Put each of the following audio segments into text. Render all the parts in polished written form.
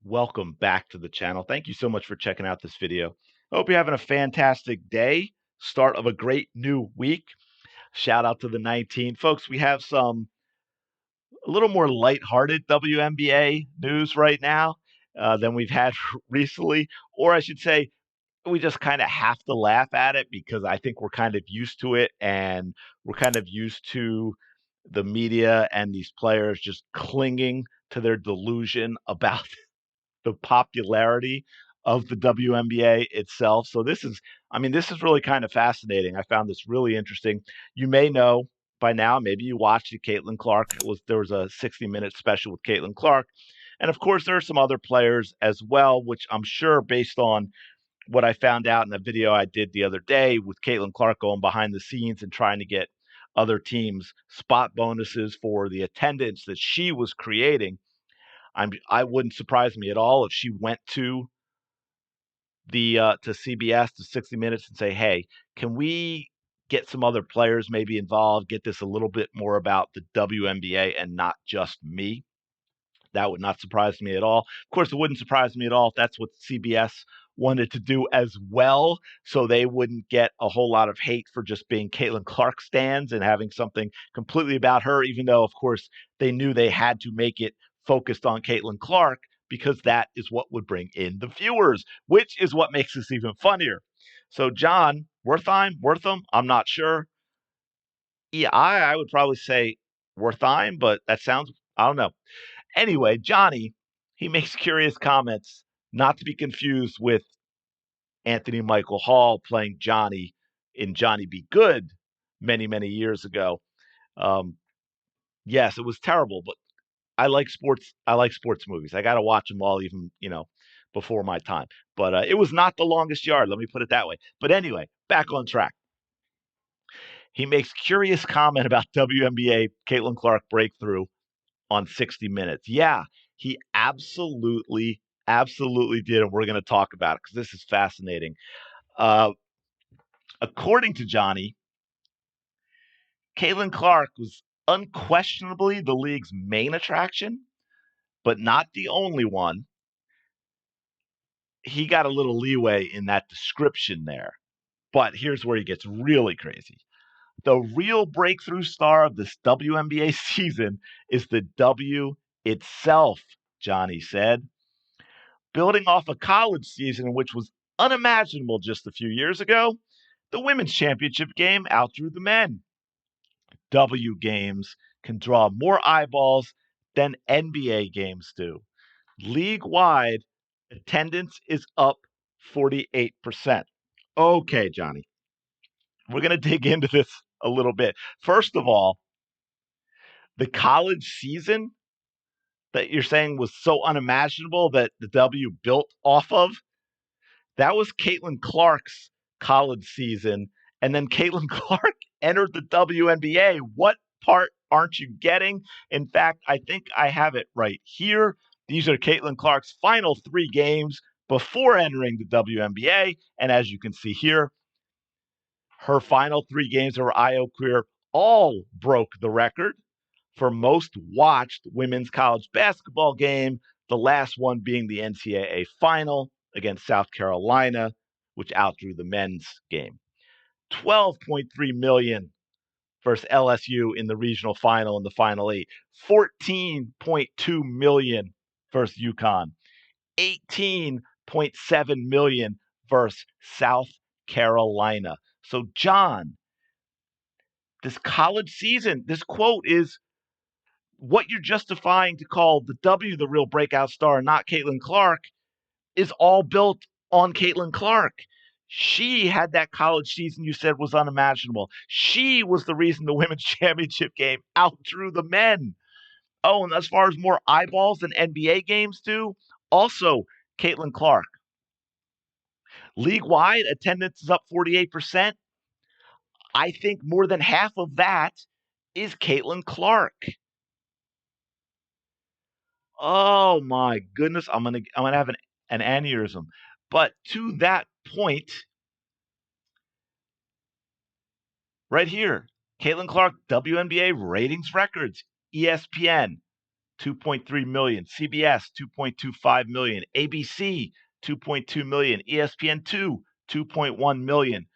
Welcome back to the channel. Thank you so much for checking out this video. I hope you're having a fantastic day, start of a great new week. Shout out to the 19. Folks, we have some a little more lighthearted WNBA news right now than we've had recently, or I should say, we just kind of have to laugh at it because I think we're kind of used to it and we're kind of used to the media and these players just clinging to their delusion about the popularity of the WNBA itself. So this is really kind of fascinating. I found this really interesting. You may know by now, maybe you watched it. Caitlin Clark there was a 60-minute special with Caitlin Clark, and of course there are some other players as well, which I'm sure based on what I found out in the video I did the other day with Caitlin Clark going behind the scenes and trying to get other teams spot bonuses for the attendance that she was creating. I wouldn't surprise me at all if she went to CBS to 60 Minutes and say, "Hey, can we get some other players maybe involved? Get this a little bit more about the WNBA and not just me." That would not surprise me at all. Of course, it wouldn't surprise me at all if that's what CBS wanted to do as well, so they wouldn't get a whole lot of hate for just being Caitlin Clark stans and having something completely about her, even though, of course, they knew they had to make it focused on Caitlin Clark because that is what would bring in the viewers, which is what makes this even funnier. So, John Wortham, I'm not sure. Yeah, I would probably say Wertheim, but that sounds, I don't know. Anyway, Johnny, he makes curious comments, not to be confused with Anthony Michael Hall playing Johnny in Johnny Be Good many, many years ago. Um, yes, it was terrible, but I like sports. I like sports movies. I got to watch them all, even before my time. But it was not The Longest Yard. Let me put it that way. But anyway, back on track. He makes curious comment about WNBA Caitlin Clark breakthrough on 60 Minutes. Yeah, he absolutely did. And we're going to talk about it because this is fascinating. Uh, According to Johnny, Caitlin Clark was unquestionably the league's main attraction, but not the only one. He got a little leeway in that description there. But here's where he gets really crazy. The real breakthrough star of this WNBA season is the W itself, Johnny said. Building off a college season which was unimaginable just a few years ago, the women's championship game outdrew the men. W games can draw more eyeballs than NBA games do. League wide, attendance is up 48%. Okay, Johnny, we're going to dig into this a little bit. First of all, the college season that you're saying was so unimaginable that the W built off of, that was Caitlin Clark's college season. And then Caitlin Clark entered the WNBA. What part aren't you getting? In fact, I think I have it right here. These are Caitlin Clark's final 3 games before entering the WNBA. And as you can see here, her final 3 games of her IO career all broke the record for most watched women's college basketball game, the last one being the NCAA final against South Carolina, which outdrew the men's game. 12.3 million versus LSU in the regional final in the Final Eight. 14.2 million versus UConn. 18.7 million versus South Carolina. So, John, this college season, this quote is what you're justifying to call the W the real breakout star, not Caitlin Clark, is all built on Caitlin Clark. She had that college season you said was unimaginable. She was the reason the women's championship game outdrew the men. Oh, and as far as more eyeballs than NBA games do, also Caitlin Clark. League wide, attendance is up 48%. I think more than half of that is Caitlin Clark. Oh my goodness, I'm gonna have an aneurysm. But to that point, right here, Caitlin Clark WNBA ratings records, ESPN 2.3 million, CBS 2.25 million, ABC 2.2 million, ESPN2 2.1 million.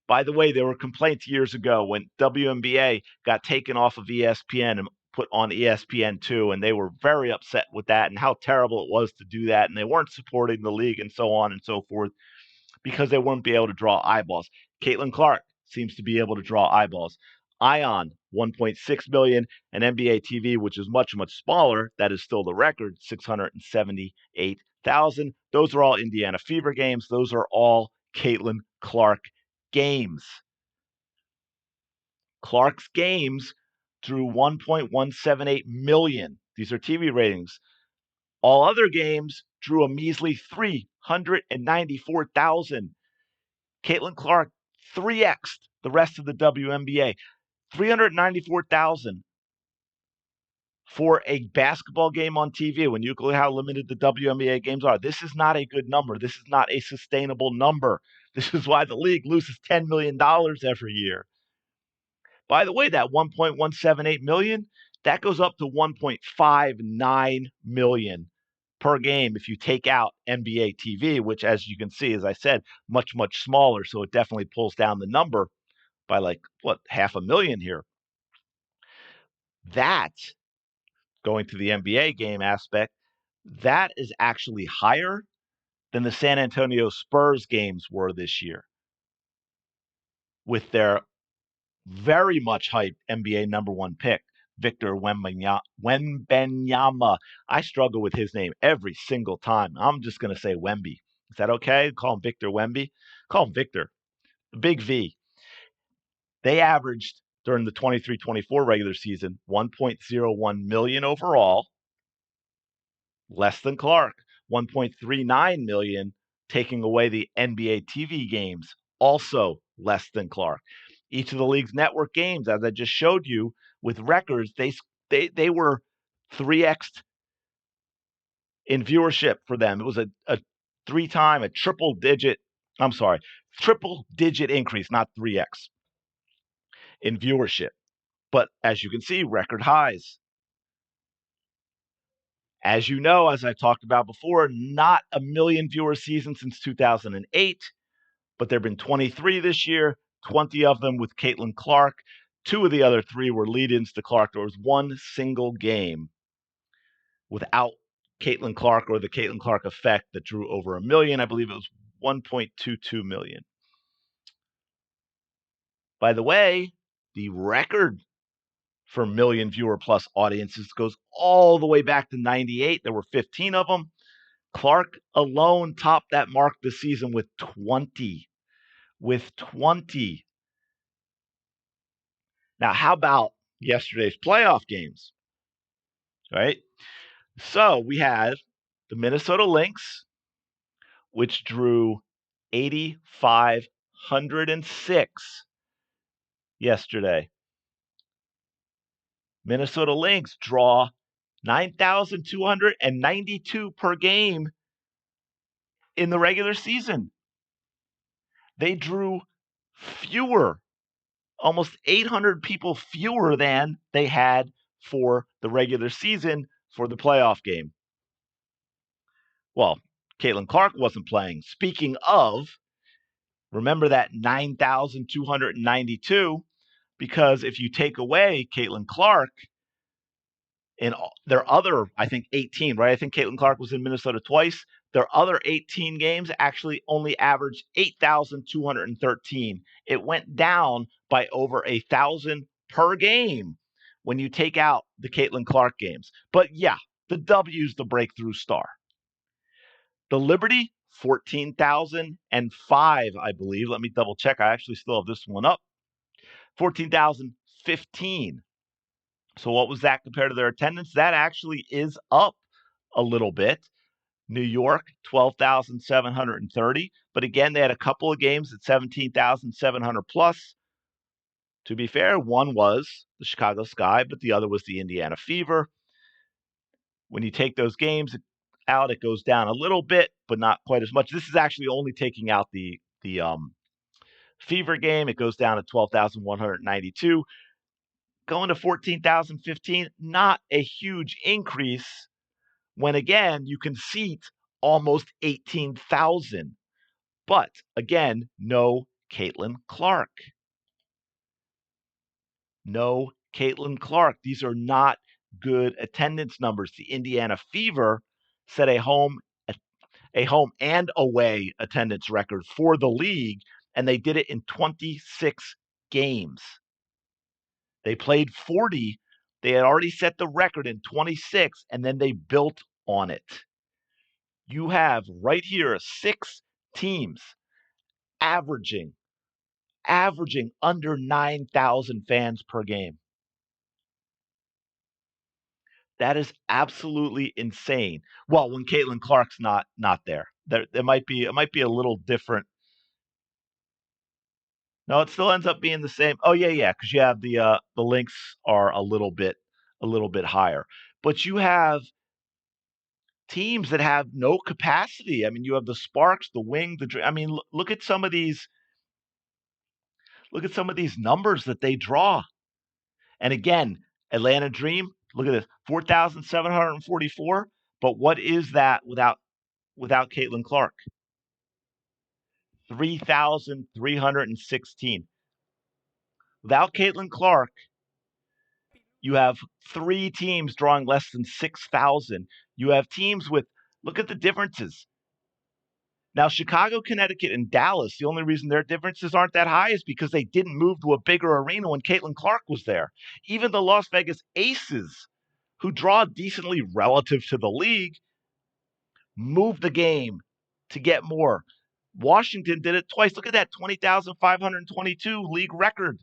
By the way, there were complaints years ago when WNBA got taken off of ESPN and put on ESPN2, and they were very upset with that and how terrible it was to do that, and they weren't supporting the league and so on and so forth because they wouldn't be able to draw eyeballs. Caitlin Clark seems to be able to draw eyeballs. Ion, 1.6 million, and NBA TV, which is much, much smaller, that is still the record, 678,000. Those are all Indiana Fever games. Those are all Caitlin Clark games. Clark's games drew 1.178 million. These are TV ratings. All other games drew a measly 394,000. Caitlin Clark 3x'd the rest of the WNBA. 394,000 for a basketball game on TV when you look at how limited the WNBA games are. This is not a good number. This is not a sustainable number. This is why the league loses $10 million every year. By the way, that 1.178 million, that goes up to 1.59 million per game if you take out NBA TV, which, as you can see, as I said, much, much smaller. So it definitely pulls down the number by like, what, 500,000 here. That, going to the NBA game aspect, that is actually higher than the San Antonio Spurs games were this year with their very much hyped NBA number one pick, Victor Wembanyama. I struggle with his name every single time. I'm just going to say Wemby. Is that okay? Call him Victor Wemby? Call him Victor. The big V. They averaged during the 23-24 regular season 1.01 million overall, less than Clark. 1.39 million taking away the NBA TV games, also less than Clark. Each of the league's network games, as I just showed you with records, they were 3x'd in viewership for them. It was a triple digit increase, not 3x in viewership. But as you can see, record highs. As you know, as I talked about before, not a million viewer season since 2008, but there have been 23 this year, 20 of them with Caitlin Clark. 2 of the other 3 were lead-ins to Clark. There was one single game without Caitlin Clark or the Caitlin Clark effect that drew over a million. I believe it was 1.22 million. By the way, the record for million viewer plus audiences goes all the way back to 98. There were 15 of them. Clark alone topped that mark this season with 20. Now, how about yesterday's playoff games? Right? So we had the Minnesota Lynx, which drew 8,506 yesterday. Minnesota Lynx draw 9,292 per game in the regular season. They drew fewer, almost 800 people fewer than they had for the regular season for the playoff game. Well, Caitlin Clark wasn't playing. Speaking of, remember that 9,292, because if you take away Caitlin Clark in their other, I think 18, right? I think Caitlin Clark was in Minnesota twice. Their other 18 games actually only averaged 8,213. It went down by over 1,000 per game when you take out the Caitlin Clark games. But yeah, the W's the breakthrough star. The Liberty, 14,005, I believe. Let me double check. I actually still have this one up. 14,015. So what was that compared to their attendance? That actually is up a little bit. New York, 12,730. But again, they had a couple of games at 17,700 plus. To be fair, one was the Chicago Sky, but the other was the Indiana Fever. When you take those games out, it goes down a little bit, but not quite as much. This is actually only taking out the Fever game. It goes down to 12,192. Going to 14,015, not a huge increase when again you can seat almost 18,000. But again, no Caitlin Clark. No Caitlin Clark. These are not good attendance numbers. The Indiana Fever set a home and away attendance record for the league, and they did it in 26 games. They played 40. They had already set the record in 26, and then they built on it. You have right here 6 teams averaging under 9,000 fans per game. That is absolutely insane. Well, when Caitlin Clark's not there, it might be a little different. No, it still ends up being the same. Oh yeah, because you have the links are a little bit higher, but you have teams that have no capacity. I mean, you have the Sparks, the Wing, I mean, look at some of these. Look at some of these numbers that they draw. And again, Atlanta Dream. Look at this, 4,744. But what is that without Caitlin Clark? 3,316. Without Caitlin Clark, you have 3 teams drawing less than 6,000. You have teams with, look at the differences. Now, Chicago, Connecticut, and Dallas, the only reason their differences aren't that high is because they didn't move to a bigger arena when Caitlin Clark was there. Even the Las Vegas Aces, who draw decently relative to the league, moved the game to get more. Washington did it twice. Look at that, 20,522 league record.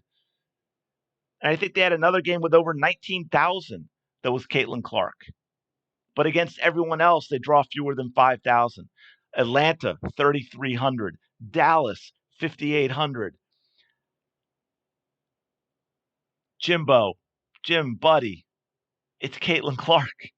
And I think they had another game with over 19,000 that was Caitlin Clark. But against everyone else, they draw fewer than 5,000. Atlanta, 3,300. Dallas, 5,800. Jim Buddy, it's Caitlin Clark.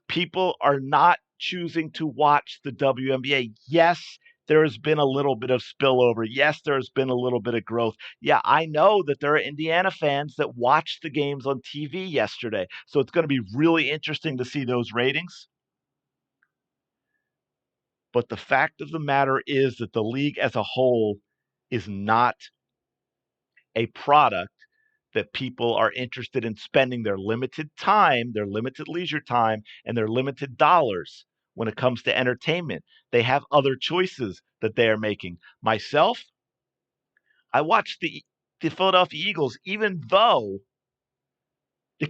People are not choosing to watch the WNBA. Yes, there has been a little bit of spillover. Yes, there's been a little bit of growth. Yeah, I know that there are Indiana fans that watched the games on TV yesterday. So it's going to be really interesting to see those ratings. But the fact of the matter is that the league as a whole is not a product that people are interested in spending their limited time, their limited leisure time, and their limited dollars when it comes to entertainment. They have other choices that they are making. Myself, I watched the Philadelphia Eagles, even though the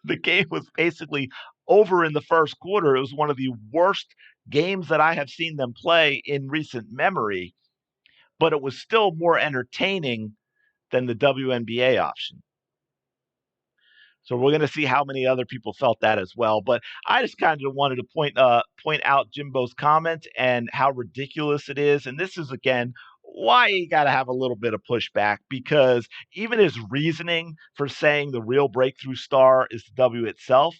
the game was basically over in the first quarter. It was one of the worst games that I have seen them play in recent memory, but it was still more entertaining than the WNBA option. So we're going to see how many other people felt that as well. But I just kind of wanted to point out Jimbo's comment and how ridiculous it is. And this is again why you got to have a little bit of pushback, because even his reasoning for saying the real breakthrough star is the W itself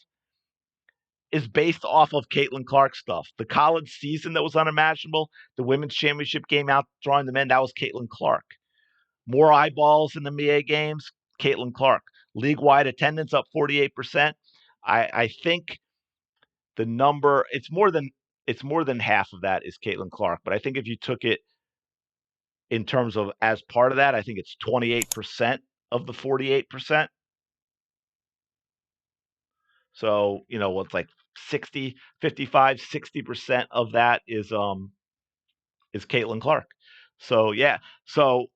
is based off of Caitlin Clark stuff. The college season that was unimaginable, the women's championship game out drawing the men, that was Caitlin Clark. More eyeballs in the NBA games, Caitlin Clark. League-wide attendance up 48%. I think the number, it's more than half of that is Caitlin Clark. But I think if you took it in terms of as part of that, I think it's 28% of the 48%. So, what's like 60, 55, 60% of that is Caitlin Clark. So yeah. So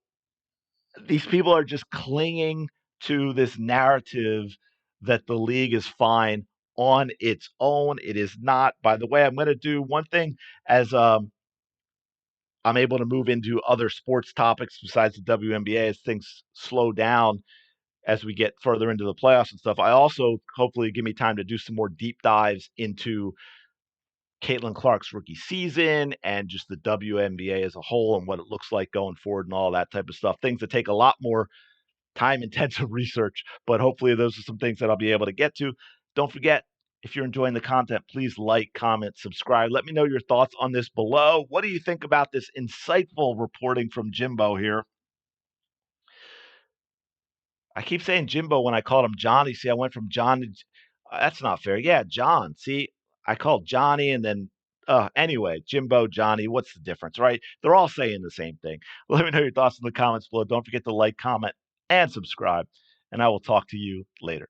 these people are just clinging to this narrative that the league is fine on its own. It is not. By the way, I'm going to do one thing as I'm able to move into other sports topics besides the WNBA as things slow down as we get further into the playoffs and stuff. I also hopefully give me time to do some more deep dives into Caitlin Clark's rookie season and just the WNBA as a whole and what it looks like going forward and all that type of stuff. Things that take a lot more time-intensive research, but hopefully those are some things that I'll be able to get to. Don't forget, if you're enjoying the content, please like, comment, subscribe. Let me know your thoughts on this below. What do you think about this insightful reporting from Jimbo here? I keep saying Jimbo when I called him Johnny. See, I went from John to that's not fair. Yeah, John. See, I called Johnny and then anyway, Jimbo, Johnny, what's the difference, right? They're all saying the same thing. Let me know your thoughts in the comments below. Don't forget to like, comment, and subscribe, and I will talk to you later.